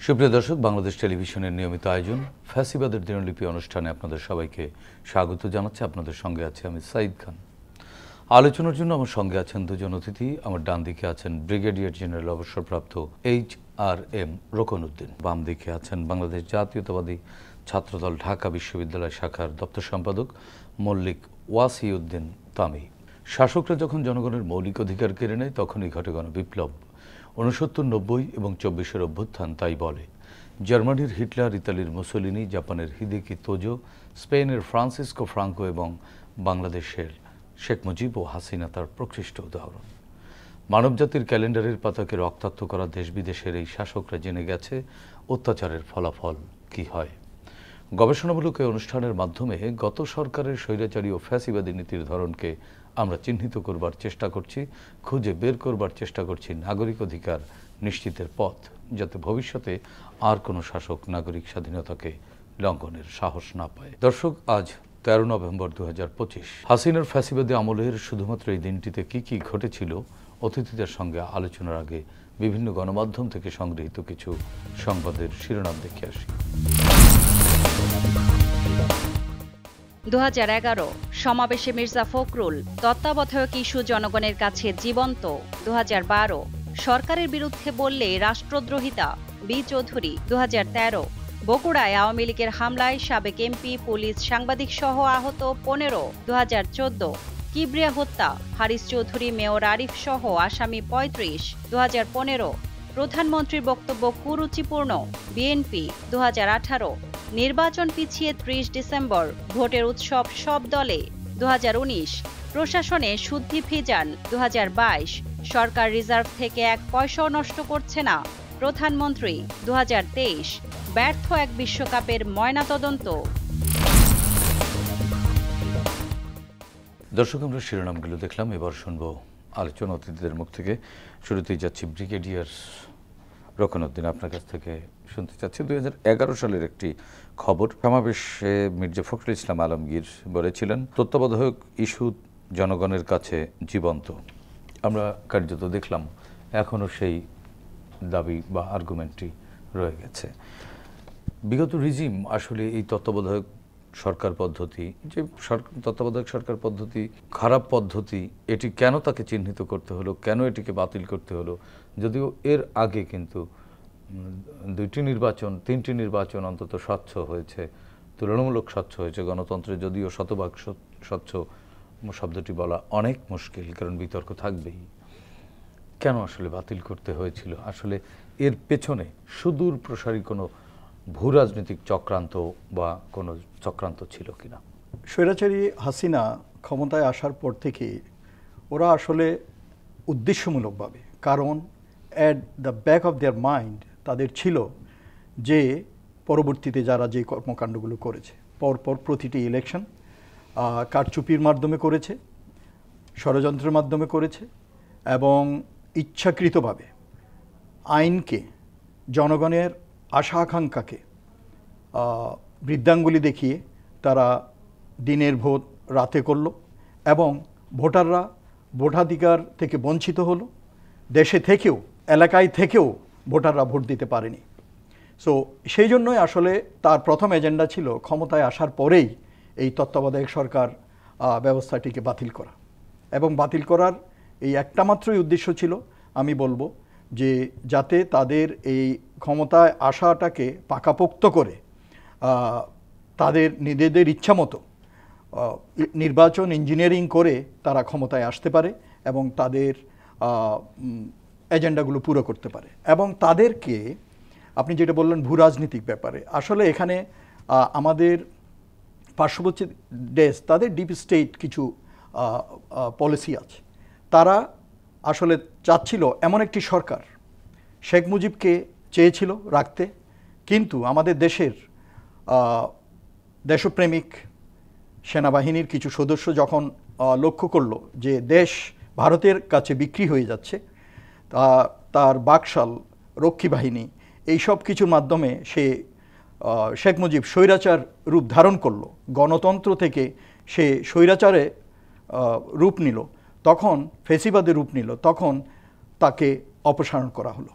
সুপ্রিয় দর্শক, বাংলাদেশ টেলিভিশনের নিয়মিত আয়োজন ফ্যাসিবাদের দিনলিপি অনুষ্ঠানে আপনাদের সবাইকে স্বাগত জানাচ্ছি। আপনাদের সঙ্গে আছে আমি সাইদ খান। আলোচনার জন্য আমার সঙ্গে আছেন দুজন অতিথি। আমার ডান দিকে আছেন ব্রিগেডিয়ার জেনারেল অবসরপ্রাপ্ত HRM রোকনউদ্দিন, বাম দিকে আছেন বাংলাদেশ জাতীয়তাবাদী ছাত্রদল ঢাকা বিশ্ববিদ্যালয় শাখার দপ্তর সম্পাদক মল্লিক ওয়াসিউদ্দিন তামি। শাসকরা যখন জনগণের মৌলিক অধিকার কেড়ে নেয় তখনই ঘটে গণবিপ্লব। 69, 90 এবং 24-এর অভ্যুত্থান তাই বলে। জার্মানির হিটলার, ইতালির মুসোলিনি, জাপানের হিদেকি তোজো, স্পেনের ফ্রান্সিসকো ফ্রাঙ্কো এবং বাংলাদেশের শেখ মুজিব ও হাসিনা তার প্রকৃষ্ট উদাহরণ। মানবজাতির ক্যালেন্ডারের পাতাকে রক্তাক্ত করা দেশ বিদেশের এই শাসকরা জেনে গেছে অত্যাচারের ফলাফল কি হয়। গবেষণামূলক এই অনুষ্ঠানের মাধ্যমে গত সরকারের স্বৈরাচারী ও ফ্যাসিবাদী নীতির ধরনকে আমরা চিহ্নিত করবার চেষ্টা করছি, খুঁজে বের করবার চেষ্টা করছি নাগরিক অধিকার নিশ্চিতের পথ, যাতে ভবিষ্যতে আর কোনো শাসক নাগরিক স্বাধীনতাকে লঙ্ঘনের সাহস না পায়। দর্শক, আজ 13 নভেম্বর 2025। হাসিনার ফ্যাসিবাদী আমলের শুধুমাত্র এই দিনটিতে কি কি ঘটেছিল, অতিথিদের সঙ্গে আলোচনার আগে বিভিন্ন গণমাধ্যম থেকে সংগৃহীত কিছু সংবাদের শিরোনাম দেখে আসি। 2011 সমাবেশে মির্জা ফখরুল, তত্ত্বাবধায়ক ইস্যু জনগণের কাছে জীবন্ত। 2012 সরকারের বিরুদ্ধে বললে রাষ্ট্রদ্রোহিতা, বি চৌধুরী। 2013 বগুড়ায় আওয়ামী লীগের হামলায় সাবেক এমপি, পুলিশ, সাংবাদিক সহ আহত 15। 2014 কিবরিয়া হত্যা, হারিস চৌধুরী, মেয়র আরিফ সহ আসামি 35। 2015 প্রধানমন্ত্রীর বক্তব্য কুরুচিপূর্ণ, বিএনপি। 2018 নির্বাচন পিছিয়ে 30 ডিসেম্বর, ভোটের উৎসব সব দলে। 2019 প্রশাসনে শুদ্ধি ফিজান। 2022 সরকার রিজার্ভ থেকে 1 পয়সাও নষ্ট করছে না, প্রধানমন্ত্রী। 2023 ব্যর্থ এক বিশ্বকাপের ময়নাতদন্ত। দর্শক, আমরা শিরোনামগুলো দেখলাম, এবার শুনবো আলোচনা অতিথিদের মুখ থেকে। শুরুতেই যাচ্ছি ব্রিগেডিয়ার রোকনউদ্দিন, আপনার কাছ থেকে শুনতে চাচ্ছি 2011 সালের একটি খবর। সমাবেশে মির্জা ফখরুল ইসলাম আলমগীর বলেছিলেন, তত্ত্বাবধায়ক ইস্যু জনগণের কাছে জীবন্ত। আমরা কার্যত দেখলাম এখনও সেই দাবি বা আর্গুমেন্টটি রয়ে গেছে। বিগত রিজিম আসলে এই তত্ত্বাবধায়ক সরকার পদ্ধতি, যে তত্ত্বাবধায়ক সরকার পদ্ধতি খারাপ পদ্ধতি, এটি কেন তাকে চিহ্নিত করতে হলো, কেন এটিকে বাতিল করতে হলো, যদিও এর আগে কিন্তু 2টি নির্বাচন 3টি নির্বাচন অন্তত স্বচ্ছ হয়েছে, তুলনামূলক স্বচ্ছ হয়েছে। গণতন্ত্রে যদিও শতভাগ স্বচ্ছ শব্দটি বলা অনেক মুশকিল, কারণ বিতর্ক থাকবেই। কেন আসলে বাতিল করতে হয়েছিল? আসলে এর পেছনে সুদূর প্রসারী কোনো ভূ রাজনৈতিক চক্রান্ত বা কোনো চক্রান্ত ছিল কিনা? স্বৈরাচারী হাসিনা ক্ষমতায় আসার পর থেকে ওরা আসলে উদ্দেশ্যমূলকভাবে, কারণ at the back of their mind তাদের ছিল যে পরবর্তীতে যারা যে কর্মকাণ্ডগুলো করেছে, পরপর প্রতিটি ইলেকশন কারচুপির মাধ্যমে করেছে, ষড়যন্ত্রের মাধ্যমে করেছে এবং ইচ্ছাকৃতভাবে আইনকে, জনগণের আশা আকাঙ্ক্ষাকে বৃদ্ধাঙ্গুলি দেখিয়ে তারা দিনের ভোট রাতে করল এবং ভোটাররা ভোটাধিকার থেকে বঞ্চিত হলো। দেশে থেকেও, এলাকায় থেকেও ভোটাররা ভোট দিতে পারেনি। সো সেই জন্যই আসলে তার প্রথম এজেন্ডা ছিল ক্ষমতায় আসার পরেই এই তত্ত্বাবধায়ক সরকার ব্যবস্থাটিকে বাতিল করা, এবং বাতিল করার এই একটা মাত্রই উদ্দেশ্য ছিল, আমি বলবো যে যাতে তাদের এই ক্ষমতায় আসাটাকে পাকাপোক্ত করে তাদের নিজেদের ইচ্ছামতো নির্বাচন ইঞ্জিনিয়ারিং করে তারা ক্ষমতায় আসতে পারে এবং তাদের এজেন্ডাগুলো পুরো করতে পারে। এবং তাদেরকে আপনি যেটা বললেন ভূ রাজনীতিক ব্যাপারে, আসলে এখানে আমাদের পার্শ্ববর্তী দেশ তাদের ডিপ স্টেট কিছু পলিসি আছে। তারা আসলে চাচ্ছিল এমন একটি সরকার, শেখ মুজিবকে চেয়েছিল রাখতে, কিন্তু আমাদের দেশের দেশপ্রেমিক সেনাবাহিনীর কিছু সদস্য যখন লক্ষ্য করলো যে দেশ ভারতের কাছে বিক্রি হয়ে যাচ্ছে, তার বাকশাল, রক্ষী বাহিনী এইসব কিছুর মাধ্যমে শেখ মুজিব স্বৈরাচার রূপ ধারণ করলো, গণতন্ত্র থেকে সে স্বৈরাচারে রূপ নিল, তখন ফেসিবাদে রূপ নিল, তখন তাকে অপসারণ করা হলো,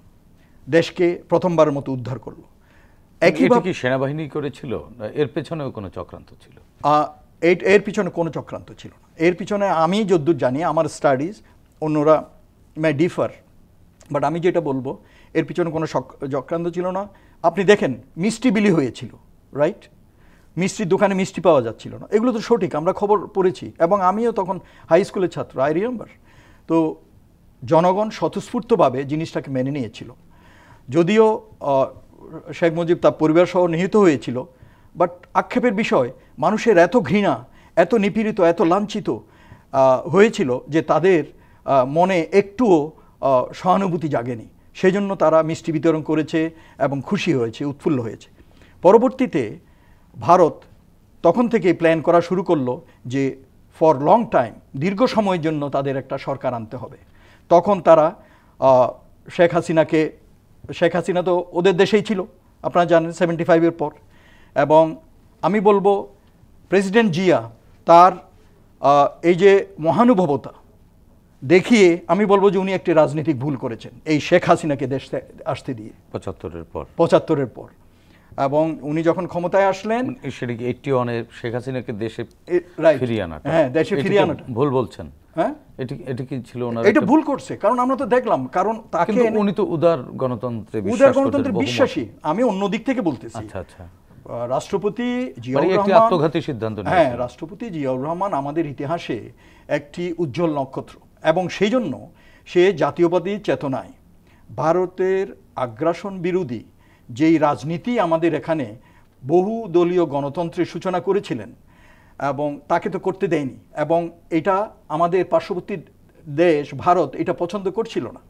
দেশকে প্রথমবারের মতো উদ্ধার করলো। একইভাবে কি সেনাবাহিনী করেছিল, এর পেছনেও কোনো চক্রান্ত ছিল? এর পিছনে কোনো চক্রান্ত ছিল না। এর পিছনে আমি যদ্দূর জানি, আমার স্টাডিজ, অন্যরা মে ডিফার, বাট আমি যেটা বলবো এর পিছনে কোনো চক্রান্ত ছিল না। আপনি দেখেন মিষ্টি বিলি হয়েছিল, রাইট? মিষ্টির দোকানে মিষ্টি পাওয়া যাচ্ছিল না, এগুলো তো সঠিক, আমরা খবর পড়েছি, এবং আমিও তখন হাই স্কুলের ছাত্র, আই রিমেম্বার। তো জনগণ স্বতঃস্ফূর্তভাবে জিনিসটাকে মেনে নিয়েছিল, যদিও শেখ মুজিব তার পরিবার সহ নিহত হয়েছিল, বাট আক্ষেপের বিষয় মানুষের এত ঘৃণা, এত নিপীড়িত, এত লাঞ্ছিত হয়েছিল যে তাদের মনে একটুও সহানুভূতি জাগেনি। সেই জন্য তারা মিষ্টি বিতরণ করেছে এবং খুশি হয়েছে, উৎফুল্ল হয়েছে। পরবর্তীতে ভারত তখন থেকে প্ল্যান করা শুরু করলো যে ফর লং টাইম, দীর্ঘ সময়ের জন্য তাদের একটা সরকার আনতে হবে। তখন তারা শেখ হাসিনা তো ওদের দেশেই ছিল, আপনারা জানেন, 75-এর পর। এবং আমি বলবো প্রেসিডেন্ট জিয়া তার এই যে মহানুভবতা দেখিয়ে আমি বলবো যে উনি একটি রাজনৈতিক ভুল করেছেন এই শেখ হাসিনাকে দেশে আসতে দিয়ে 75-এর পর। এবং উনি যখন ক্ষমতায় আসলেন, সেটা কি 81-এ শেখ হাসিনাকে দেশে ফিরিয়ে আনাটা? হ্যাঁ, দেশে ফিরিয়ে আনাটা ভুল বলছেন? হ্যাঁ, এটা কি ছিল না? এটা ভুল করছে, কারণ আমরা তো দেখলাম, কারণ তাকে উনি তো উদার গণতন্ত্রে বিশ্বাসী। আমি অন্য দিক থেকে বলতেছি। আচ্ছা আচ্ছা। রাষ্ট্রপতি জিয়াউর রহমান আত্মঘাতী সিদ্ধান্ত নিয়েছেন। হ্যাঁ, রাষ্ট্রপতি জিয়াউর রহমান আমাদের ইতিহাসে একটি উজ্জ্বল নক্ষত্র, এবং সেই জন্য সে জাতীয়বাদী চেতনায় ভারতের আগ্রাসন বিরোধী যেই রাজনীতি আমাদের এখানে বহু দলীয় গণতন্ত্রের সূচনা করেছিলেন, এবং তাকে তো করতে দেয়নি, এবং এটা আমাদের পার্শ্ববর্তী দেশ ভারত এটা পছন্দ করছিল না।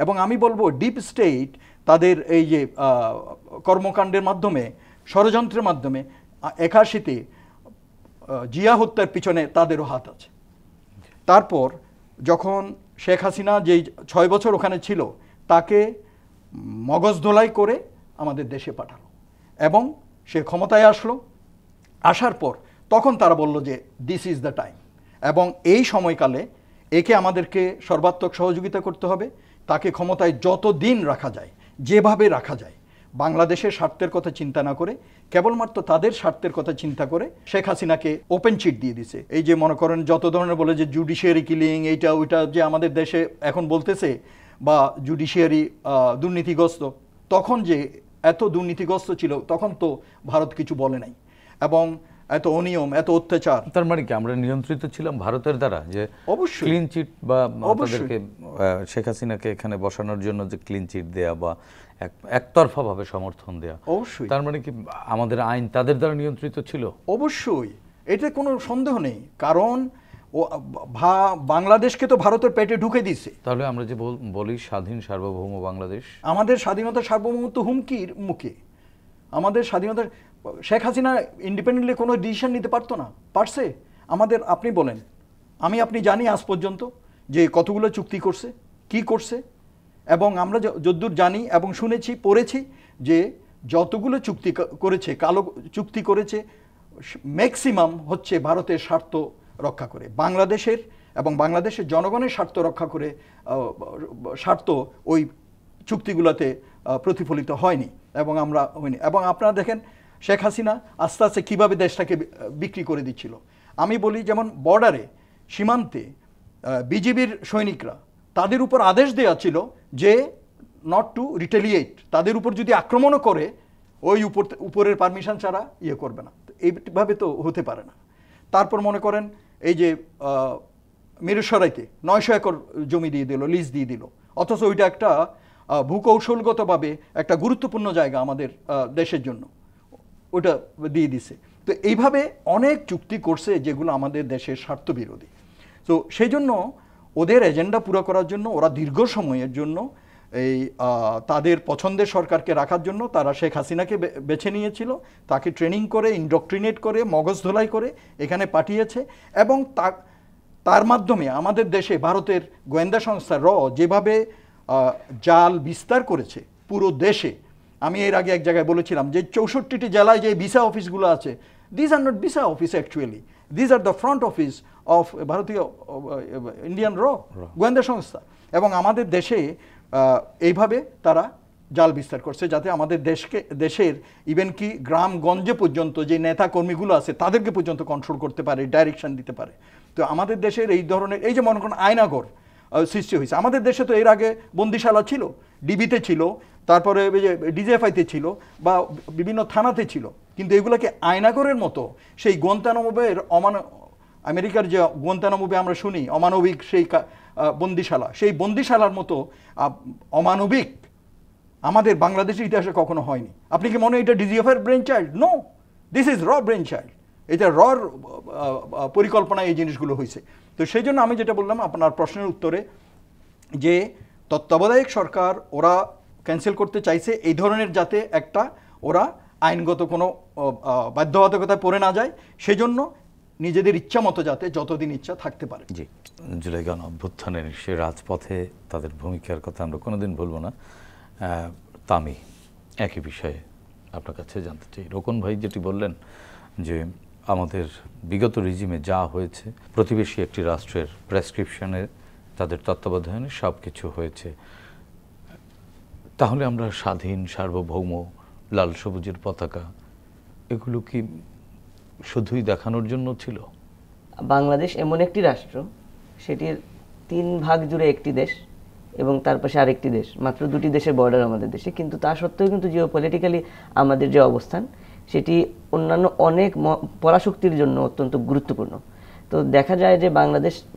এবং আমি বলবো ডিপ স্টেট তাদের এই যে কর্মকাণ্ডের মাধ্যমে, ষড়যন্ত্রের মাধ্যমে 81-তে জিয়া হত্যার পিছনে তাদেরও হাত আছে। তারপর যখন শেখ হাসিনা যেই 6 বছর ওখানে ছিল, তাকে মগজ ধোলাই করে আমাদের দেশে পাঠালো, এবং সে ক্ষমতায় আসলো। আসার পর তখন তারা বলল যে দিস ইজ দ্য টাইম, এবং এই সময়কালে একে আমাদেরকে সর্বাত্মক সহযোগিতা করতে হবে, তাকে ক্ষমতায় যতদিন রাখা যায়, যেভাবে রাখা যায়, বাংলাদেশের স্বার্থের কথা চিন্তা না করে কেবলমাত্র তাদের স্বার্থের কথা চিন্তা করে শেখ হাসিনাকে ওপেন চিট দিয়ে দিছে। এই যে মনে করেন যত ধরনের বলে যে জুডিশিয়ারি কিলিং, এইটা ওইটা যে আমাদের দেশে এখন বলতেছে, বা জুডিশিয়ারি দুর্নীতিগ্রস্ত, তখন যে এত দুর্নীতিগ্রস্ত ছিল তখন তো ভারত কিছু বলে নাই, এবং এত অনিয়ম, এত অত্যাচার। তার মানে কি আমরা নিয়ন্ত্রিত ছিলাম ভারতের দ্বারা? যে অবশ্যই ক্লিন চিট, বা তাদেরকে শেখ হাসিনাকে এখানে বসানোর জন্য যে ক্লিন চিট দেয়া বা একতরফাভাবে সমর্থন দেয়া, অবশ্যই। তার মানে কি আমাদের আইন তাদের দ্বারা নিয়ন্ত্রিত ছিল? অবশ্যই, এতে কোনো সন্দেহ নেই, কারণ বাংলাদেশকে তো ভারতের পেটে ঢুকে দিছে। তাহলে আমরা যে বলি স্বাধীন সার্বভৌম বাংলাদেশ, আমাদের স্বাধীনতা সার্বভৌমত্ব হুমকির মুখে। আমাদের স্বাধীনতা, শেখ হাসিনা ইন্ডিপেন্ডেন্টলি কোনো ডিসিশন নিতে পারতো না, পারছে? আমাদের, আপনি বলেন, আপনি জানি আজ পর্যন্ত যে কতগুলো চুক্তি করছে, কি করছে, এবং আমরা যদ্দূর জানি এবং শুনেছি, পড়েছি যে যতগুলো চুক্তি করেছে, কালো চুক্তি করেছে, ম্যাক্সিমাম হচ্ছে ভারতের স্বার্থ রক্ষা করে, বাংলাদেশের এবং বাংলাদেশের জনগণের স্বার্থ রক্ষা করে, স্বার্থ ওই চুক্তিগুলোতে প্রতিফলিত হয়নি, এবং আমরা হয়নি। এবং আপনারা দেখেন শেখ হাসিনা আস্তে আস্তে কীভাবে দেশটাকে বিক্রি করে দিচ্ছিল। আমি বলি, যেমন বর্ডারে, সীমান্তে বিজিবির সৈনিকরা, তাদের উপর আদেশ দেওয়া ছিল যে নট টু রিটেলিয়েট, তাদের উপর যদি আক্রমণও করে ওই উপরের পারমিশন ছাড়া করবে না। এইভাবে তো হতে পারে না। তারপর মনে করেন এই যে মিরসরাইতে 900 একর জমি দিয়ে দিল, লিজ দিয়ে দিল, অথচ ওইটা একটা ভূকৌশলগতভাবে একটা গুরুত্বপূর্ণ জায়গা আমাদের দেশের জন্য, ওটা দিয়ে দিছে। তো এইভাবে অনেক চুক্তি করছে যেগুলো আমাদের দেশের স্বার্থবিরোধী। তো সেই জন্য ওদের এজেন্ডা পুরো করার জন্য ওরা দীর্ঘ সময়ের জন্য এই তাদের পছন্দের সরকারকে রাখার জন্য তারা শেখ হাসিনাকে বেছে নিয়েছিল, তাকে ট্রেনিং করে, ইন্ডক্ট্রিনেট করে, মগজ ধোলাই করে এখানে পাঠিয়েছে। এবং তার মাধ্যমে আমাদের দেশে ভারতের গোয়েন্দা সংস্থা যেভাবে জাল বিস্তার করেছে পুরো দেশে। আমি এর আগে এক জায়গায় বলেছিলাম যে 64টি জেলায় যে ভিসা অফিসগুলো আছে, this are not visa office actually, this are the front office of ভারতীয় ইন্ডিয়ান গোয়েন্দা সংস্থা। এবং আমাদের দেশে এইভাবে তারা জাল বিস্তার করছে যাতে আমাদের দেশের ইভেন কি গ্রামগঞ্জে পর্যন্ত যে নেতা কর্মীগুলো আছে তাদেরকে পর্যন্ত কন্ট্রোল করতে পারে, ডাইরেকশন দিতে পারে। তো আমাদের দেশের এই ধরনের, এই যে মনে করেন আয়নাঘর সৃষ্টি হয়েছে আমাদের দেশে, তো এর আগে বন্দিশালা ছিল, ডিবিতে ছিল, তারপরে ডিজিএফআইতে ছিল, বা বিভিন্ন থানাতে ছিল, কিন্তু এগুলোকে আয়নাঘরের মতো সেই গোয়ান্তানামোবের আমেরিকার যে গোয়ান্তানামোবে আমরা শুনি অমানবিক সেই বন্দিশালা, সেই বন্দিশালার মতো অমানবিক আমাদের বাংলাদেশের ইতিহাসে কখনো হয়নি। আপনি কি মনে হয় এটা DGFI brain child? No, this is brain child. এটা পরিকল্পনায় এই জিনিসগুলো হয়েছে। তো সেই জন্য আমি যেটা বললাম আপনার প্রশ্নের উত্তরে, যে তত্ত্বাবধায়ক সরকার ওরা ক্যান্সেল করতে চাইছে এই ধরনের, যাতে একটা ওরা আইনগত কোনো বাধ্যবাধকতায় পড়ে না যায়, সেজন্য নিজেদের ইচ্ছা মতো যাতে যতদিন ইচ্ছা থাকতে পারে। জি, জুলাই গণ অভ্যুত্থানের সে রাজপথে তাদের ভূমিকার কথা আমরা কোনোদিন ভুলব না। তামি, একই বিষয়ে আপনার কাছে জানতে চাই। রোকন ভাই যেটি বললেন যে আমাদের বিগত রিজিমে যা হয়েছে, প্রতিবেশী একটি রাষ্ট্রের প্রেসক্রিপশনে তাদের তত্ত্বাবধানে সব কিছু হয়েছে, তাহলে আমরা স্বাধীন, সার্বভৌম, লাল সবুজের পতাকা, এগুলো কি শুধুই দেখানোর জন্য ছিল? বাংলাদেশ এমন একটি রাষ্ট্র, সেটির 3 ভাগ জুড়ে একটি দেশ এবং তার পাশে আরেকটি দেশ, মাত্র 2টি দেশের বর্ডার আমাদের দেশে, কিন্তু তা সত্ত্বেও কিন্তু জিওপলিটিক্যালি আমাদের যে অবস্থান সেটি অন্যান্য অনেক পরাশক্তির জন্য অত্যন্ত গুরুত্বপূর্ণ। তো দেখা যায় যে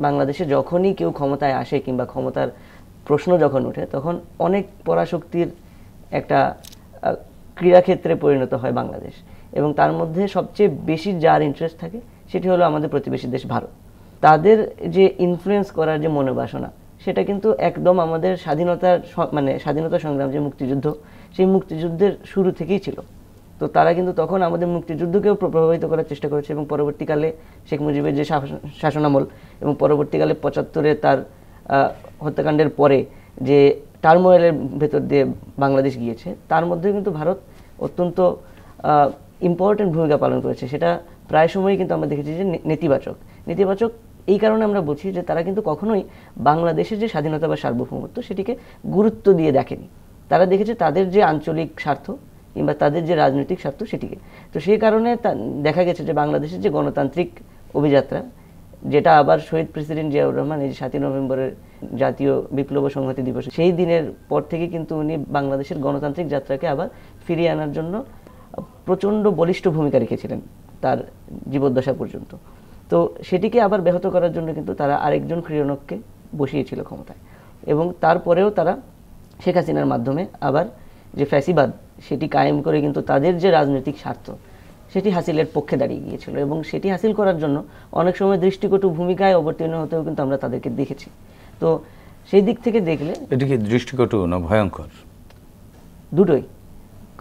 বাংলাদেশে যখনই কেউ ক্ষমতায় আসে কিংবা ক্ষমতার প্রশ্ন যখন ওঠে, তখন অনেক পরাশক্তির একটা ক্রীড়াক্ষেত্রে পরিণত হয় বাংলাদেশ। এবং তার মধ্যে সবচেয়ে বেশি যার ইন্টারেস্ট থাকে সেটি হলো আমাদের প্রতিবেশী দেশ ভারত। তাদের যে ইনফ্লুয়েন্স করার যে মনোবাসনা, সেটা কিন্তু একদম আমাদের স্বাধীনতা সংগ্রাম, যে মুক্তিযুদ্ধ, সেই মুক্তিযুদ্ধের শুরু থেকেই ছিল। তো তারা কিন্তু তখন আমাদের মুক্তিযুদ্ধকেও প্রভাবিত করার চেষ্টা করেছে, এবং পরবর্তীকালে শেখ মুজিবের যে শাসনামল এবং পরবর্তীকালে 75-এ তার হত্যাকাণ্ডের পরে যে টার্মোয়েলের ভেতর দিয়ে বাংলাদেশ গিয়েছে, তার মধ্যে কিন্তু ভারত অত্যন্ত ইম্পর্টেন্ট ভূমিকা পালন করেছে। সেটা প্রায় সময়ই কিন্তু আমরা দেখেছি যে নেতিবাচক এই কারণে আমরা বলছি যে তারা কিন্তু কখনোই বাংলাদেশের যে স্বাধীনতা বা সার্বভৌমত্ব সেটিকে গুরুত্ব দিয়ে দেখেনি। তারা দেখেছে তাদের যে আঞ্চলিক স্বার্থ কিংবা তাদের যে রাজনৈতিক স্বার্থ সেটিকে। তো সেই কারণে দেখা গেছে যে বাংলাদেশের যে গণতান্ত্রিক অভিযাত্রা, যেটা আবার শহীদ প্রেসিডেন্ট জিয়াউর রহমান এই 7 নভেম্বরের জাতীয় বিপ্লব সংহতি দিবস, সেই দিনের পর থেকে কিন্তু উনি বাংলাদেশের গণতান্ত্রিক যাত্রাকে আবার ফিরিয়ে আনার জন্য প্রচণ্ড বলিষ্ঠ ভূমিকা রেখেছিলেন তার জীবদ্দশা পর্যন্ত। তো সেটিকে আবার ব্যাহত করার জন্য কিন্তু তারা আরেকজন ক্রীড়নককে বসিয়েছিল ক্ষমতায়, এবং তারপরেও তারা শেখ হাসিনার মাধ্যমে আবার যে ফ্যাসিবাদ সেটি কায়েম করে কিন্তু তাদের যে রাজনৈতিক স্বার্থ সেটি হাসিলের পক্ষে দাঁড়িয়ে গিয়েছিল, এবং সেটি হাসিল করার জন্য অনেক সময় দৃষ্টিকটু ভূমিকায় অবতীর্ণ হতেও কিন্তু আমরা তাদেরকে দেখেছি। তো সেই দিক থেকে দেখলে এটা কি দৃষ্টিকটু না ভয়ঙ্কর? দুটোই।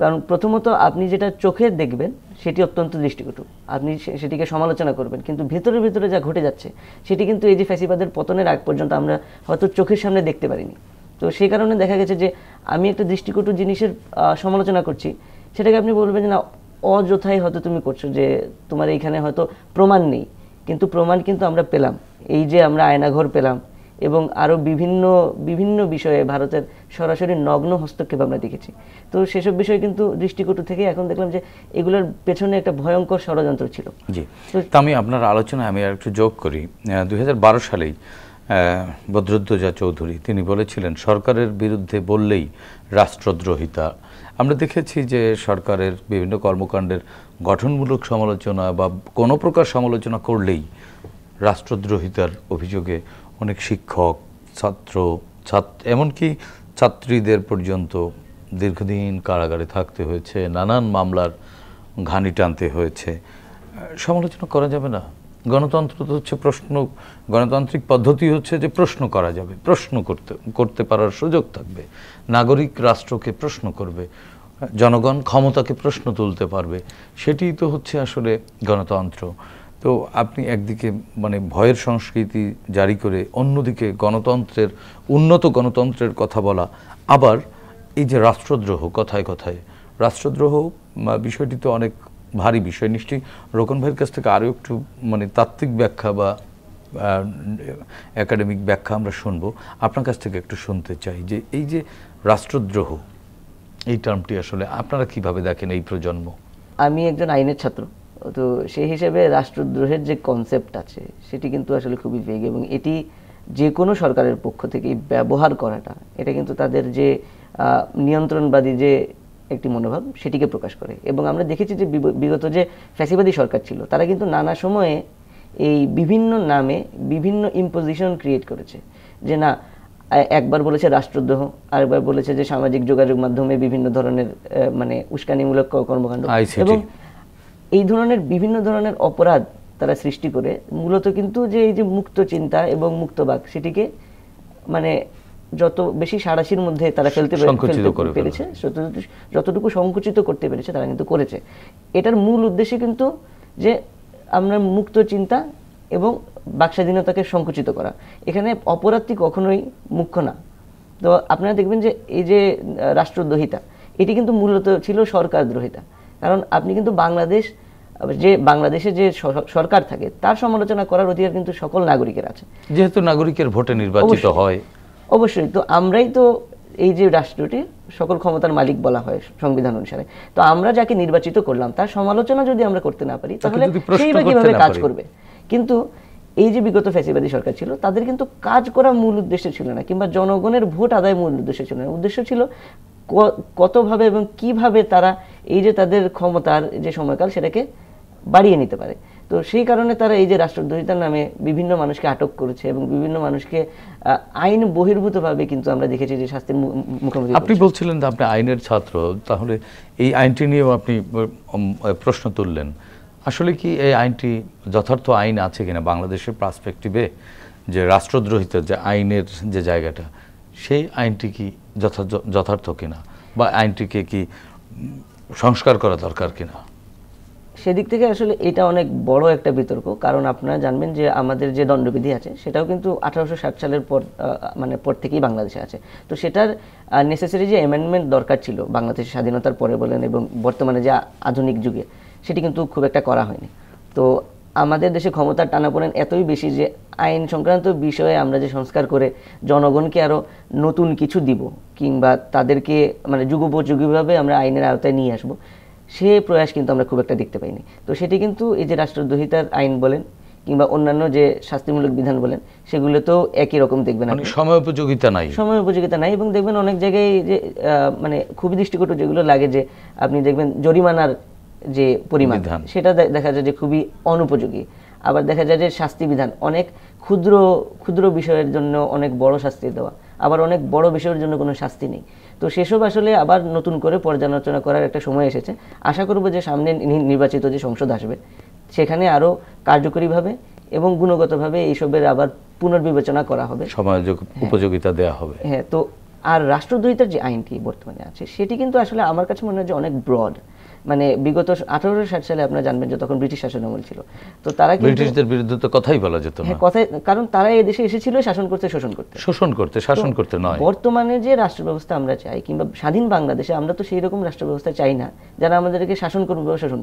কারণ প্রথমত আপনি যেটা চোখে দেখবেন সেটি অত্যন্ত দৃষ্টিকটু, আপনি সেটিকে সমালোচনা করবেন, কিন্তু ভেতরে ভেতরে যা ঘটে যাচ্ছে সেটি কিন্তু এই যে ফ্যাসিবাদের পতনের আগ পর্যন্ত আমরা হয়তো চোখের সামনে দেখতে পারিনি। তো সেই কারণে দেখা গেছে যে আমি একটা দৃষ্টিকটু জিনিসের সমালোচনা করছি, সেটাকে আপনি বলবেন যে না, অযথাই হয়তো তুমি করছো, যে তোমার এইখানে হয়তো প্রমাণ নেই, কিন্তু প্রমাণ কিন্তু আমরা পেলাম। এই যে আমরা আয়নাঘর পেলাম এবং আরও বিভিন্ন বিষয়ে ভারতের সরাসরি নগ্ন হস্তক্ষেপ আমরা দেখেছি। তো সেসব বিষয় কিন্তু দৃষ্টিকটু থেকে এখন দেখলাম যে এগুলোর পেছনে একটা ভয়ঙ্কর ষড়যন্ত্র ছিল। জি, তো আমি আপনার আলোচনায় আমি আর একটু যোগ করি। 2012 সালেই বদরুদ্দোজা চৌধুরী তিনি বলেছিলেন, সরকারের বিরুদ্ধে বললেই রাষ্ট্রদ্রোহিতা। আমরা দেখেছি যে সরকারের বিভিন্ন কর্মকাণ্ডের গঠনমূলক সমালোচনা বা কোনো প্রকার সমালোচনা করলেই রাষ্ট্রদ্রোহিতার অভিযোগে অনেক শিক্ষক, এমনকি ছাত্রীদের পর্যন্ত দীর্ঘদিন কারাগারে থাকতে হয়েছে, নানান মামলার ঘানি টানতে হয়েছে। সমালোচনা করা যাবে না? গণতন্ত্র তো হচ্ছে গণতান্ত্রিক পদ্ধতি হচ্ছে যে প্রশ্ন করা যাবে, প্রশ্ন করতে পারার সুযোগ থাকবে, নাগরিক রাষ্ট্রকে প্রশ্ন করবে, জনগণ ক্ষমতাকে প্রশ্ন তুলতে পারবে, সেটিই তো হচ্ছে আসলে গণতন্ত্র। তো আপনি একদিকে মানে ভয়ের সংস্কৃতি জারি করে অন্যদিকে উন্নত গণতন্ত্রের কথা বলা, আবার এই যে রাষ্ট্রদ্রোহ, কথায় কথায় রাষ্ট্রদ্রোহ বিষয়টি তো অনেক ভারী বিষয়। নিশ্চয়ই রোকন ভাইয়ের কাছ থেকে আরও একটু মানে তাত্ত্বিক ব্যাখ্যা বা একাডেমিক ব্যাখ্যা আমরা শুনবো। আপনার কাছ থেকে একটু শুনতে চাই যে এই যে রাষ্ট্রদ্রোহ, এই টার্মটি আসলে আপনারা কিভাবে দেখেন এই প্রজন্ম? আমি একজন আইনের ছাত্র, তো সেই হিসেবে রাষ্ট্রদ্রোহের যে কনসেপ্ট আছে সেটি কিন্তু আসলে খুবই ভেগ, এবং এটি যে কোনো সরকারের পক্ষ থেকে ব্যবহার করাটা, এটা কিন্তু তাদের যে নিয়ন্ত্রণবাদী যে একটি মনোভাব সেটিকে প্রকাশ করে। এবং আমরা দেখেছি যে বিগত যে ফ্যাসিবাদী সরকার ছিল, তারা কিন্তু নানা সময়ে এই বিভিন্ন নামে বিভিন্ন ইম্পোজিশন ক্রিয়েট করেছে। যে না, একবার বলেছে রাষ্ট্রদ্রোহ, আরেকবার বলেছে যে সামাজিক যোগাযোগ মাধ্যমে বিভিন্ন ধরনের মানে উস্কানিমূলক কর্মকাণ্ড, এবং এই ধরনের বিভিন্ন ধরনের অপরাধ তারা সৃষ্টি করে মূলত কিন্তু যে এই যে মুক্ত চিন্তা এবং মুক্ত বাক, সেটিকে মানে যত বেশি সাঁড়াশির মধ্যে তারা ফেলতে পেরেছে, যতটুকু সংকুচিত করতে পেরেছে তারা কিন্তু করেছে। এটার মূল উদ্দেশ্য কিন্তু যে আমরা মুক্ত চিন্তা এবং বাকস্বাধীনতাকে সংকুচিত করা। এখানে অপরাধটি কখনোই মুখ্য না। তো আপনারা দেখবেন যে এই যে রাষ্ট্রদ্রোহিতা, এটি কিন্তু মূলত ছিল সরকারদ্রোহিতা। কারণ আপনি কিন্তু বাংলাদেশে যে সরকার থাকে তার সমালোচনা করার অধিকার কিন্তু সকল নাগরিকের আছে, যেহেতু নাগরিকের ভোটে নির্বাচিত হয়। অবশ্যই। তো আমরাই তো এই যে রাষ্ট্রটির সকল ক্ষমতার মালিক বলা হয় সংবিধান অনুসারে। তো আমরা যাকে নির্বাচিত করলাম তার সমালোচনা যদি আমরা করতে না পারি, তাহলে সেই বা কিভাবে কাজ করবে? কিন্তু এই যে বিগত ফ্যাসিবাদী সরকার ছিল, তাদের কিন্তু কাজ করা মূল উদ্দেশ্য ছিল না, কিংবা জনগণের ভোট আদায় মূল উদ্দেশ্য ছিল না। উদ্দেশ্য ছিল কতভাবে এবং কিভাবে তারা এই যে তাদের ক্ষমতার যে সময়কাল সেটাকে বাড়িয়ে নিতে পারে। তো সেই কারণে তারা এই যে রাষ্ট্রদ্রোহিতার নামে বিভিন্ন মানুষকে আটক করেছে এবং বিভিন্ন মানুষকে আইন বহির্ভূতভাবে কিন্তু আমরা দেখেছি যে শাস্তির মুখোমুখি। আপনি বলছিলেন যে আপনি আইনের ছাত্র, তাহলে এই আইনটি নিয়েও আপনি প্রশ্ন তুললেন। আসলে কি এই আইনটি যথার্থ আইন আছে কিনা বাংলাদেশের পার্সপেক্টিভে, যে রাষ্ট্রদ্রোহিতার যে আইনের যে জায়গাটা, সেই আইনটি কি যথার্থ কিনা, বা আইনটিকে কি সংস্কার করা দরকার কিনা? সেদিক থেকে আসলে এটা অনেক বড় একটা বিতর্ক। কারণ আপনারা জানবেন যে আমাদের যে দণ্ডবিধি আছে সেটাও কিন্তু 1860 সালের পর থেকেই বাংলাদেশে আছে। তো সেটার নেসেসারি যে অ্যামেন্ডমেন্ট দরকার ছিল বাংলাদেশের স্বাধীনতার পরে বলেন এবং বর্তমানে যে আধুনিক যুগে, সেটি কিন্তু খুব একটা করা হয়নি। তো আমাদের দেশে ক্ষমতার টানাপোড়েন এতই বেশি যে আইন সংক্রান্ত বিষয়ে আমরা যে সংস্কার করে জনগণকে আরও নতুন কিছু দিব, কিংবা তাদেরকে মানে যুগোপযোগীভাবে আমরা আইনের আওতায় নিয়ে আসবো, সে প্রয়াস কিন্তু আমরা খুব একটা দেখতে পাইনি। তো সেটি কিন্তু এই যে রাষ্ট্রদ্রোহিতার আইন বলেন কিংবা অন্যান্য যে শাস্তিমূলক বিধান বলেন, সেগুলো তো একই রকম দেখবেন, সময় উপযোগিতা নাই। এবং দেখবেন অনেক জায়গায় যে মানে খুবই দৃষ্টিকটু যেগুলো লাগে, যে আপনি দেখবেন জরিমানার যে পরিমাণ সেটা দেখা যায় যে খুবই অনুপযোগী। আবার দেখা যায় যে শাস্তি বিধান অনেক ক্ষুদ্র ক্ষুদ্র বিষয়ের জন্য অনেক বড় শাস্তি দেওয়া, আবার অনেক বড় বিষয়ের জন্য কোনো শাস্তি নেই। তো সেসব আসলে আবার নতুন করে পর্যালোচনা করার একটা সময় এসেছে। আশা করব যে সামনে নির্বাচিত যে সংসদ আসবে সেখানে আরও কার্যকরীভাবে এবং গুণগতভাবে এইসবের আবার পুনর্বিবেচনা করা হবে, সময় উপযোগিতা দেওয়া হবে। হ্যাঁ। তো আর রাষ্ট্রদ্রোহিতার যে আইনটি বর্তমানে আছে সেটি কিন্তু আসলে আমার কাছে মনে হয় যে অনেক ব্রড। মানে বিগত 1860 সালে আপনারা জানবেন যে তখন ব্রিটিশ শাসন আমল ছিল, তো তারা ব্রিটিশদের বিরুদ্ধে তো কথাই বলা যেত না। হ্যাঁ, কথাই, কারণ তারা এই দেশে এসেছিল শাসন করতে নয়। বর্তমানে যে রাষ্ট্র ব্যবস্থা আমরা চাই, কিংবা স্বাধীন বাংলাদেশে আমরা তো সেই রকম রাষ্ট্র ব্যবস্থা চাই না যারা আমাদেরকে শাসন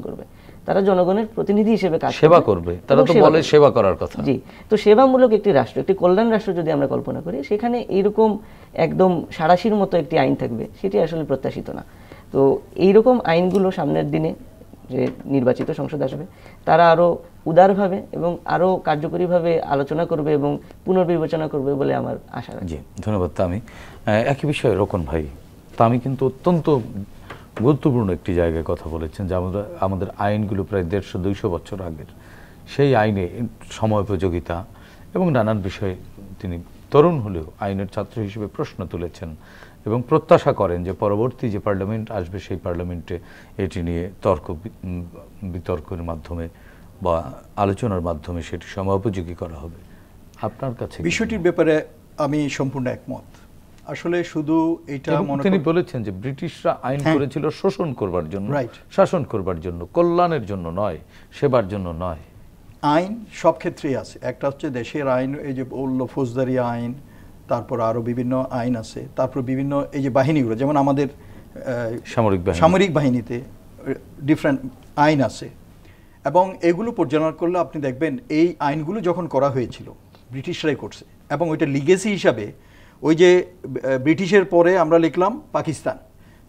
করবে। তারা জনগণের প্রতিনিধি হিসেবে সেবা করবে। তারা তো বলে সেবা করার কথা। জি। তো সেবামূলক একটি রাষ্ট্র, একটি কল্যাণ রাষ্ট্র যদি আমরা কল্পনা করি, সেখানে এইরকম একদম সাঁড়াশির মতো একটি আইন থাকবে, সেটি আসলে প্রত্যাশিত না। তো এইরকম আইনগুলো সামনের দিনে যে নির্বাচিত সংসদ আসবে তারা আরও উদারভাবে এবং আরও কার্যকরীভাবে আলোচনা করবে এবং পুনর্বিবেচনা করবে বলে আমার আশা রাখি। জি, ধন্যবাদ তামি। একই বিষয়ে রোকন ভাই, তামি কিন্তু অত্যন্ত গুরুত্বপূর্ণ একটি জায়গায় কথা বলেছেন, যে আমাদের আইনগুলো প্রায় 150-200 বছর আগের, সেই আইনে সময়োপযোগিতা এবং নানান বিষয়ে তিনি তরুণ হলেও আইনের ছাত্র হিসেবে প্রশ্ন তুলেছেন এবং প্রত্যাশা করেন যে পরবর্তী যে পার্লামেন্ট আসবে সেই পার্লামেন্টে এটি নিয়ে বিতর্কের মাধ্যমে বা আলোচনার মাধ্যমে সেটি সময়োপযোগী করা হবে। আপনার কাছে বিষয়টির ব্যাপারে আমি সম্পূর্ণ একমত। আসলে শুধু এটা তিনি বলেছেন যে ব্রিটিশরা আইন করেছিল শোষণ করবার জন্য, শাসন করবার জন্য, কল্যাণের জন্য নয়, সেবার জন্য নয়। আইন সব ক্ষেত্রেই আছে। একটা হচ্ছে দেশের আইন, এই যে বলল ফৌজদারি আইন, তারপর আরো বিভিন্ন আইন আছে, তারপর বিভিন্ন এই যে বাহিনীগুলো, যেমন আমাদের সামরিক বাহিনীতে ডিফারেন্ট আইন আছে, এবং এগুলো পর্যালোচনা করলে আপনি দেখবেন এই আইনগুলো যখন করা হয়েছিল ব্রিটিশরাই করছে, এবং ওইটা লিগেসি হিসাবে ওই যে ব্রিটিশের পরে আমরা লিখলাম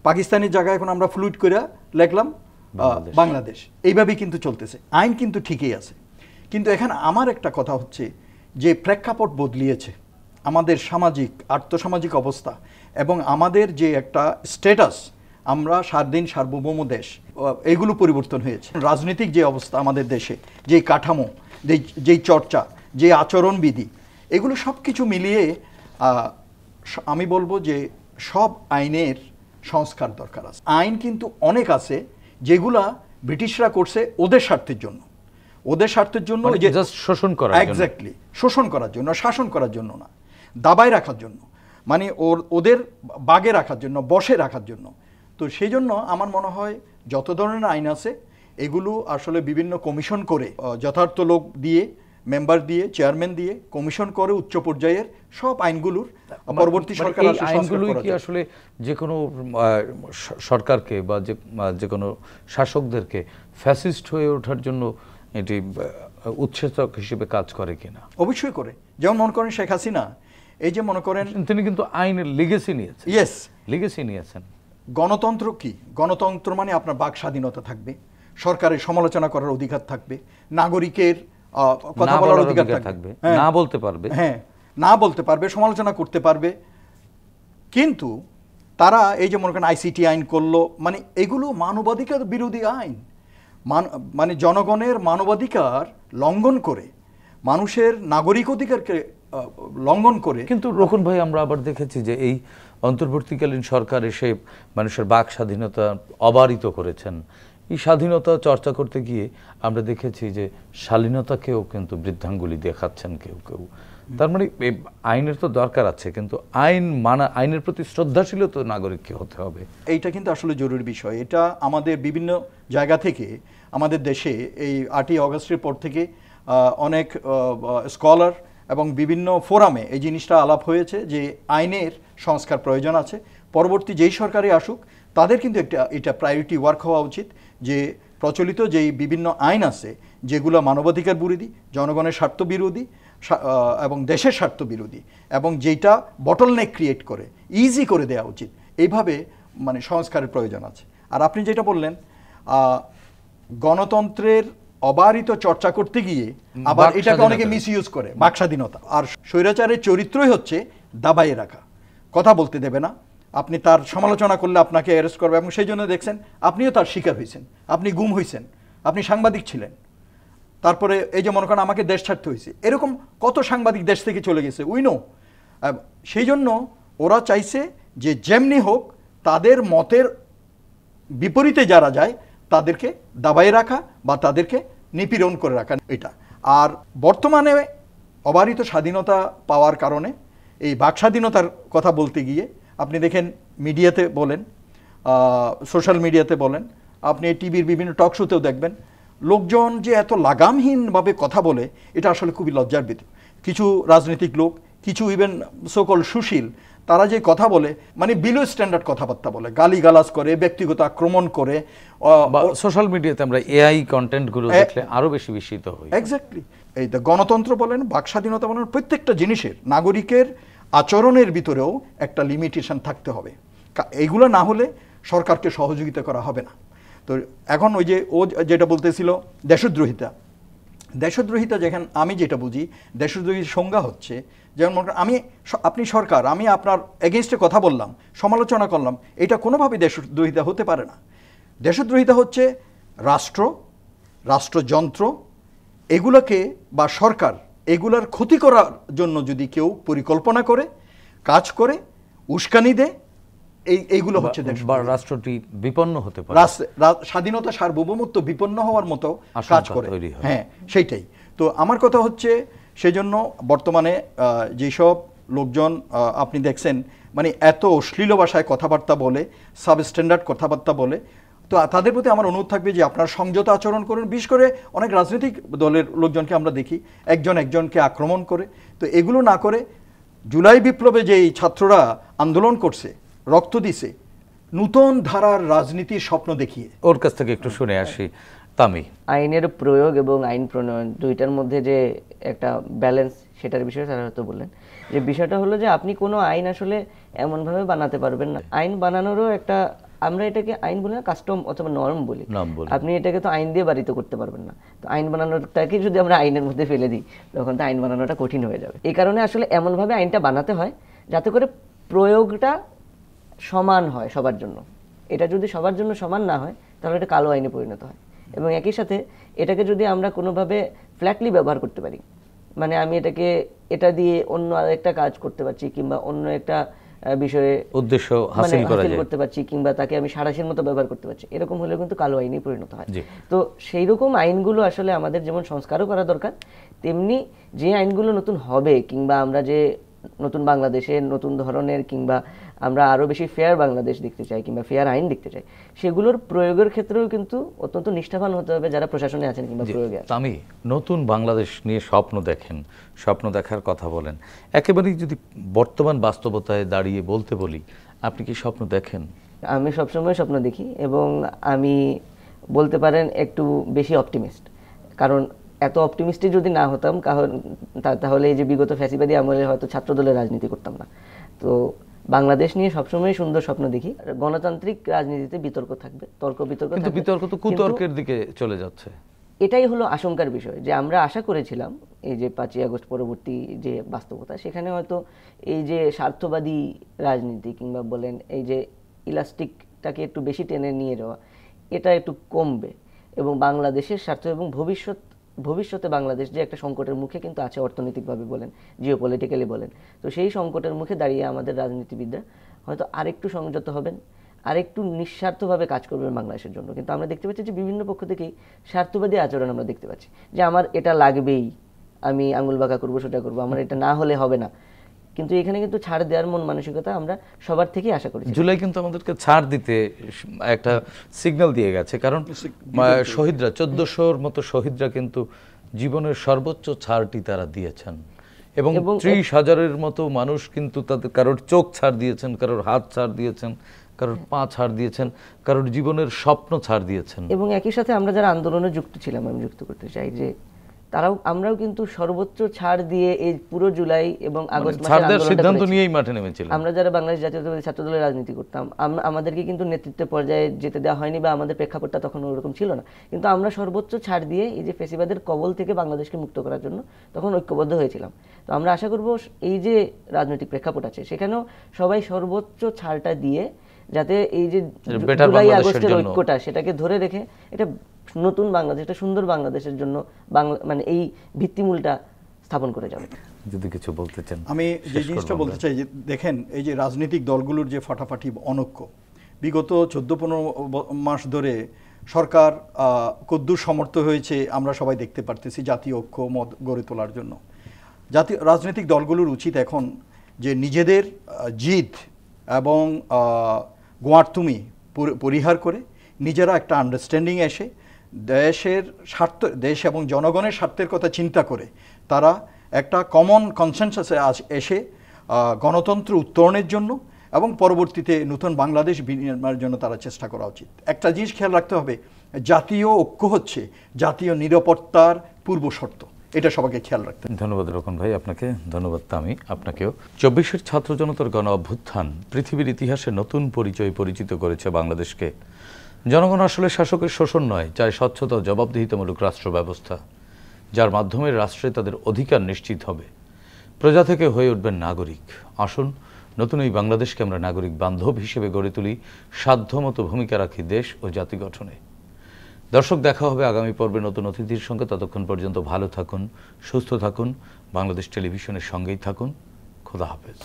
পাকিস্তানের জায়গায় এখন আমরা ফ্লুইড করে লিখলাম বাংলাদেশ, এইভাবেই কিন্তু চলতেছে। আইন কিন্তু ঠিকই আছে, কিন্তু এখানে আমার একটা কথা হচ্ছে যে প্রেক্ষাপট বদলিয়েছে, আমাদের সামাজিক আর্থসামাজিক অবস্থা এবং আমাদের যে একটা স্ট্যাটাস, আমরা স্বাধীন সার্বভৌম দেশ, এইগুলো পরিবর্তন হয়েছে। রাজনৈতিক যে অবস্থা আমাদের দেশে, যেই কাঠামো, যেই চর্চা, যে আচরণবিধি, এগুলো সব কিছু মিলিয়ে আমি বলবো যে সব আইনের সংস্কার দরকার আছে। আইন কিন্তু অনেক আছে যেগুলা ব্রিটিশরা করছে ওদের স্বার্থের জন্য, শোষণ করা, এক্স্যাক্টলি শোষণ করার জন্য, শাসন করার জন্য না, দাবায় রাখার জন্য, মানে ওদের বাগে রাখার জন্য, বসে রাখার জন্য। তো সেই জন্য আমার মনে হয় যত ধরনের আইন আছে এগুলো আসলে বিভিন্ন কমিশন করে, যথার্থ লোক দিয়ে, মেম্বার দিয়ে, চেয়ারম্যান দিয়ে কমিশন করে উচ্চ পর্যায়ের সব আইনগুলোর পরবর্তী সরকার আসলে যে কোনো সরকারকে বা যে কোনো শাসকদেরকে ফ্যাসিস্ট হয়ে ওঠার জন্য এটি উৎসেচক হিসেবে কাজ করে কিনা? অবশ্যই করে। যেমন মনে করেন শেখ হাসিনা, এই যে মনে করেন তিনি কিন্তু আইনের লিগেসি নিয়েছেন। লিগেসি নিয়েছেন। গণতন্ত্র কি? গণতন্ত্র মানে আপনার বাক স্বাধীনতা থাকবে, সরকারের সমালোচনা করার অধিকার থাকবে, নাগরিকের কথা বলার অধিকার থাকবে, না বলতে পারবে, না বলতে পারবে, সমালোচনা করতে পারবে। কিন্তু তারা এই যে মনে করেন আইসিটি আইন করলো, মানে এগুলো মানবাধিকার বিরোধী আইন, মানে জনগণের মানবাধিকার লঙ্ঘন করে, মানুষের নাগরিক অধিকারকে লঙ্ঘন করে। কিন্তু রোকন ভাই, আমরা আবার দেখেছি যে এই অন্তর্বর্তীকালীন সরকার এসে মানুষের বাক স্বাধীনতা অবারিত করেছেন। এই স্বাধীনতা চর্চা করতে গিয়ে আমরা দেখেছি যে শালীনতাকেও কিন্তু বৃদ্ধাঙ্গুলি দেখাচ্ছেন কেউ কেউ। তার মানে আইনের তো দরকার আছে, কিন্তু আইনের প্রতি শ্রদ্ধাশীল তো নাগরিককে হতে হবে। এইটা কিন্তু আসলে জরুরি বিষয়। এটা আমাদের বিভিন্ন জায়গা থেকে, আমাদের দেশে এই 8ই অগস্টের পর থেকে অনেক স্কলার এবং বিভিন্ন ফোরামে এই জিনিসটা আলাপ হয়েছে যে আইনের সংস্কার প্রয়োজন আছে। পরবর্তী যেই সরকারে আসুক তাদের কিন্তু এটা প্রায়োরিটি ওয়ার্ক হওয়া উচিত, যে প্রচলিত যেই বিভিন্ন আইন আছে যেগুলো মানবাধিকার বিরোধী, জনগণের স্বার্থ বিরোধী এবং দেশের স্বার্থ বিরোধী, এবং যেটা বটলনেক ক্রিয়েট করে ইজি করে দেওয়া উচিত, এইভাবে মানে সংস্কারের প্রয়োজন আছে। আর আপনি যেটা বললেন গণতন্ত্রের অবারিত চর্চা করতে গিয়ে আবার এটাকে অনেকে মিসইউজ করে, বাক স্বাধীনতা। আর স্বৈরাচারের চরিত্রই হচ্ছে দাবাইয়ে রাখা, কথা বলতে দেবে না, আপনি তার সমালোচনা করলে আপনাকে অ্যারেস্ট করবে, এবং সেই জন্য দেখছেন আপনিও তার শিকার হয়েছেন, আপনি গুম হয়েছেন, আপনি সাংবাদিক ছিলেন, তারপরে এই যে মনে করেন আমাকে দেশ ছাড়তে হয়েছে, এরকম কত সাংবাদিক দেশ থেকে চলে গেছে, উইনো। সেই জন্য ওরা চাইছে যে যেমনি হোক তাদের মতের বিপরীতে যারা যায় তাদেরকে দাবায় রাখা বা তাদেরকে নিপীড়ন করে রাখা, এটা। আর বর্তমানে অবারিত স্বাধীনতা পাওয়ার কারণে এই বাক স্বাধীনতার কথা বলতে গিয়ে আপনি দেখেন মিডিয়াতে বলেন, সোশ্যাল মিডিয়াতে বলেন, আপনি টিভির বিভিন্ন টক শোতেও দেখবেন লোকজন যে এত লাগামহীনভাবে কথা বলে, এটা আসলে খুবই লজ্জার বিষয়। কিছু রাজনৈতিক লোক, কিছু ইভেন সোকল সুশীল, তারা যে কথা বলে মানে বিলো স্ট্যান্ডার্ড কথাবার্তা বলে, গালিগালাজ করে, ব্যক্তিগত আক্রমণ করে। সোশ্যাল মিডিয়াতে আমরা এআই কন্টেন্টগুলো দেখলে আরো বেশি বিস্মিত হই। এক্স্যাক্টলি। এই গণতন্ত্র বলেন, বাক স্বাধীনতা বলেন, প্রত্যেকটা জিনিসের নাগরিকের আচরণের ভিতরেও একটা লিমিটেশন থাকতে হবে। এইগুলো না হলে সরকারকে সহযোগিতা করা হবে না। তো এখন ওই যে ও যেটা বলতেছিল দেশদ্রোহিতা, যেখানে আমি যেটা বুঝি দেশদ্রোহীর সংজ্ঞা হচ্ছে, যেমন আপনি সরকার, আমি আপনার এগেনস্টে কথা বললাম, সমালোচনা করলাম, এটা কোনোভাবেই দেশদ্রোহিতা হতে পারে না। দেশদ্রোহিতা হচ্ছে রাষ্ট্রযন্ত্র এগুলোকে বা সরকার এগুলার ক্ষতি করার জন্য যদি কেউ পরিকল্পনা করে, কাজ করে, উস্কানি দেয়, এইগুলো হচ্ছে বা রাষ্ট্রটি বিপন্ন হতে পারে, স্বাধীনতা সার্বভৌমত্ব বিপন্ন হওয়ার মতো আশঙ্কা কাজ করে। তৈরি হয়। হ্যাঁ, সেইটাই তো আমার কথা হচ্ছে। সেজন্য বর্তমানে যেসব লোকজন আপনি দেখছেন মানে এত অশ্লীল ভাষায় কথাবার্তা বলে, সাবস্ট্যান্ডার্ড কথাবার্তা বলে, তো তাদের প্রতি আমার অনুরোধ থাকবে যে আপনারা সংযত আচরণ করুন। বিশেষ করে অনেক রাজনৈতিক দলের লোকজনকে আমরা দেখি একজন একজনকে আক্রমণ করে, তো এগুলো না করে জুলাই বিপ্লবে যেই ছাত্ররা আন্দোলন করছে, রক্ত দিছে, নূতন ধারার রাজনীতির স্বপ্ন দেখিয়ে। ওর কাছ থেকে একটু শুনে আসি। তামি, আইনের প্রয়োগ এবং আইন প্রণয়ন দুইটার মধ্যে যে একটা ব্যালেন্স, সেটার বিষয়ে তারা হয়তো বললেন যে বিষয়টা হলো যে আপনি কোনো আইন আসলে এমনভাবে বানাতে পারবেন না। আইন বানানোরও একটা, আমরা এটাকে আইন বলি না, কাস্টম অথবা নরম বলি। আপনি এটাকে তো আইন দিয়ে বাড়িতে করতে পারবেন না। তো আইন বানানোটাকে যদি আমরা আইনের মধ্যে ফেলে দিই, তখন তো আইন বানানোটা কঠিন হয়ে যাবে। এই কারণে আসলে এমনভাবে আইনটা বানাতে হয় যাতে করে প্রয়োগটা সমান হয় সবার জন্য। এটা যদি সবার জন্য সমান না হয়, তাহলে এটা কালো আইনে পরিণত হয়। এবং একই সাথে এটাকে যদি আমরা কোনোভাবে ফ্ল্যাটলি ব্যবহার করতে পারি, মানে আমি এটাকে এটা দিয়ে অন্য আরেকটা কাজ করতে পারছি, কিংবা অন্য একটা বিষয়ে উদ্দেশ্য হাসিল করতে পারছি, কিংবা তাকে আমি সাঁড়াশির মতো ব্যবহার করতে পারছি, এরকম হলে কিন্তু কালো আইনে পরিণত হয়। তো সেই রকম আইনগুলো আসলে আমাদের যেমন সংস্কারও করা দরকার, তেমনি যে আইনগুলো নতুন হবে, কিংবা আমরা যে নতুন বাংলাদেশে নতুন ধরনের, কিংবা আমরা আরো বেশি ফেয়ার বাংলাদেশ দেখতে চাই, কিংবা ফেয়ার আইন দেখতে চাই, সেগুলোর প্রয়োগের ক্ষেত্রেও কিন্তু অত্যন্ত নিষ্ঠাবান হতে হবে যারা প্রশাসনে আছেন কিংবা প্রয়োগে আছেন। আমি নতুন বাংলাদেশ নিয়ে স্বপ্ন দেখেন, স্বপ্ন দেখার কথা বলেন, একেবারেই যদি বর্তমান বাস্তবতায় দাঁড়িয়ে বলতে বলি, আপনি কি স্বপ্ন দেখেন? আমি সবসময় স্বপ্ন দেখি, এবং আমি বলতে পারেন একটু বেশি অপটিমিস্ট। কারণ এত অপটিমিস্টিক যদি না হতাম, তাহলে এই যে বিগত ফ্যাসিবাদী আমলে হয়তো ছাত্রদলের রাজনীতি করতাম না। তো বাংলাদেশ নিয়ে সবসময় সুন্দর স্বপ্ন দেখি। গণতান্ত্রিক রাজনীতিতে বিতর্ক থাকবে, তর্ক বিতর্ক থাকবে, কিন্তু বিতর্ক তো কুতর্কের দিকে চলে যাচ্ছে। এটাই হলো আশঙ্কার বিষয়, যে আমরা আশা করেছিলাম এই যে 5ই আগস্ট পরবর্তী যে বাস্তবতা, সেখানে হয়তো এই যে স্বার্থবাদী রাজনীতি, কিংবা বলেন এই যে ইলাস্টিকটাকে একটু বেশি টেনে নিয়ে যাওয়া, এটা একটু কমবে, এবং বাংলাদেশের স্বার্থ এবং ভবিষ্যতে বাংলাদেশ যে একটা সংকটের মুখে কিন্তু আছে, অর্থনৈতিকভাবে বলেন, জিওপলিটিক্যালি বলেন, তো সেই সংকটের মুখে দাঁড়িয়ে আমাদের রাজনীতিবিদরা হয়তো আরেকটু সংযত হবেন, আরেকটু নিঃস্বার্থভাবে কাজ করবেন বাংলাদেশের জন্য। কিন্তু আমরা দেখতে পাচ্ছি যে বিভিন্ন পক্ষ থেকেই স্বার্থবাদী আচরণ আমরা দেখতে পাচ্ছি, যে আমার এটা লাগবেই, আমি আঙুল বাঁকা করবো, সেটা করবো, আমার এটা না হলে হবে না। কিন্তু এখানে কিন্তু ছাড় দেওয়ার মন মানসিকতা আমরা সবার থেকেই আশা করি। জুলাই কিন্তু আমাদেরকে ছাড় দিতে একটা সিগন্যাল দিয়ে গেছে, কারণ শহীদরা 1400-র মতো শহীদরা কিন্তু জীবনের সর্বোচ্চ ছাড়টি তারা দিয়েছেন, এবং 30,000-এর মতো মানুষ কিন্তু তাদের কারোর চোখ ছাড় দিয়েছেন, কারোর হাত ছাড় দিয়েছেন, কারোর পা ছাড় দিয়েছেন, কারোর জীবনের স্বপ্ন ছাড় দিয়েছেন। এবং একই সাথে আমরা যারা আন্দোলনে যুক্ত ছিলাম, আমি যুক্ত করতে চাই যে আমরাও কিন্তু সর্বোচ্চ ছাড় দিয়ে এই পুরো জুলাই এবং আগস্ট মাসের সিদ্ধান্ত নিয়েই মাঠে নেমেছিলাম। আমরা যারা বাংলাদেশ জাতীয়তাবাদী ছাত্রদলের রাজনীতি করতাম, আমাদেরকে কিন্তু নেতৃত্বের পর্যায়ে যেতে দেওয়া হয়নি, বা আমাদের প্রেক্ষাপটটা তখন ওরকম ছিল না। কিন্তু আমরা সর্বোচ্চ ছাড় দিয়ে এই যে ফ্যাসিবাদের কবল থেকে বাংলাদেশকে মুক্ত করার জন্য তখন ঐক্যবদ্ধ হয়েছিলাম। তো আমরা আশা করব এই যে রাজনৈতিক প্রেক্ষাপট আছে, সেখানেও সবাই সর্বোচ্চ ছাড়টা দিয়ে, যাতে এই যে জুলাই আগস্টের ঐক্যটা, সেটাকে ধরে রেখে এটা নতুন বাংলাদেশ, একটা সুন্দর বাংলাদেশের জন্য মানে এই ভিত্তিমূলটা স্থাপন করে যাবে। যদি কিছু বলতে চান। আমি যে জিনিসটা বলতে চাই, যে দেখেন এই যে রাজনৈতিক দলগুলোর যে ফাটাফাটি অনৈক্য, বিগত 14-15 মাস ধরে সরকার কদ্দূর সমর্থ হয়েছে আমরা সবাই দেখতে পারতেছি জাতীয় ঐক্য মত গড়ে তোলার জন্য। জাতীয় রাজনৈতিক দলগুলোর উচিত এখন যে নিজেদের জিদ এবং গোয়ার্তুমি পরিহার করে নিজেরা একটা আন্ডারস্ট্যান্ডিং এসে দেশের স্বার্থ, দেশ এবং জনগণের স্বার্থের কথা চিন্তা করে তারা একটা কমন কনসেনসাসে এসে গণতন্ত্র উত্তরণের জন্য এবং পরবর্তীতে নতুন বাংলাদেশ বিনির্মাণের জন্য তারা চেষ্টা করা উচিত। একটা জিনিস খেয়াল রাখতে হবে, জাতীয় ঐক্য হচ্ছে জাতীয় নিরাপত্তার পূর্ব শর্ত, এটা সবাইকে খেয়াল রাখতে। ধন্যবাদ রকন ভাই আপনাকে, ধন্যবাদ তামি আপনাকেও। 24-এর ছাত্র জনতার গণ অভ্যুত্থান পৃথিবীর ইতিহাসে নতুন পরিচিত করেছে বাংলাদেশকে। জনগণ আসলে শাসকের শোষণ নয়, চায় স্বচ্ছতা ও জবাবদিহিতামূলক রাষ্ট্র ব্যবস্থা, যার মাধ্যমে রাষ্ট্রে তাদের অধিকার নিশ্চিত হবে, প্রজা থেকে হয়ে উঠবেন নাগরিক। আসুন নতুন এই বাংলাদেশকে আমরা নাগরিক বান্ধব হিসেবে গড়ে তুলি, সাধ্যমতো ভূমিকা রাখি দেশ ও জাতি গঠনে। দর্শক, দেখা হবে আগামী পর্বে নতুন অতিথির সঙ্গে। ততক্ষণ পর্যন্ত ভালো থাকুন, সুস্থ থাকুন, বাংলাদেশ টেলিভিশনের সঙ্গেই থাকুন। খোদা হাফেজ।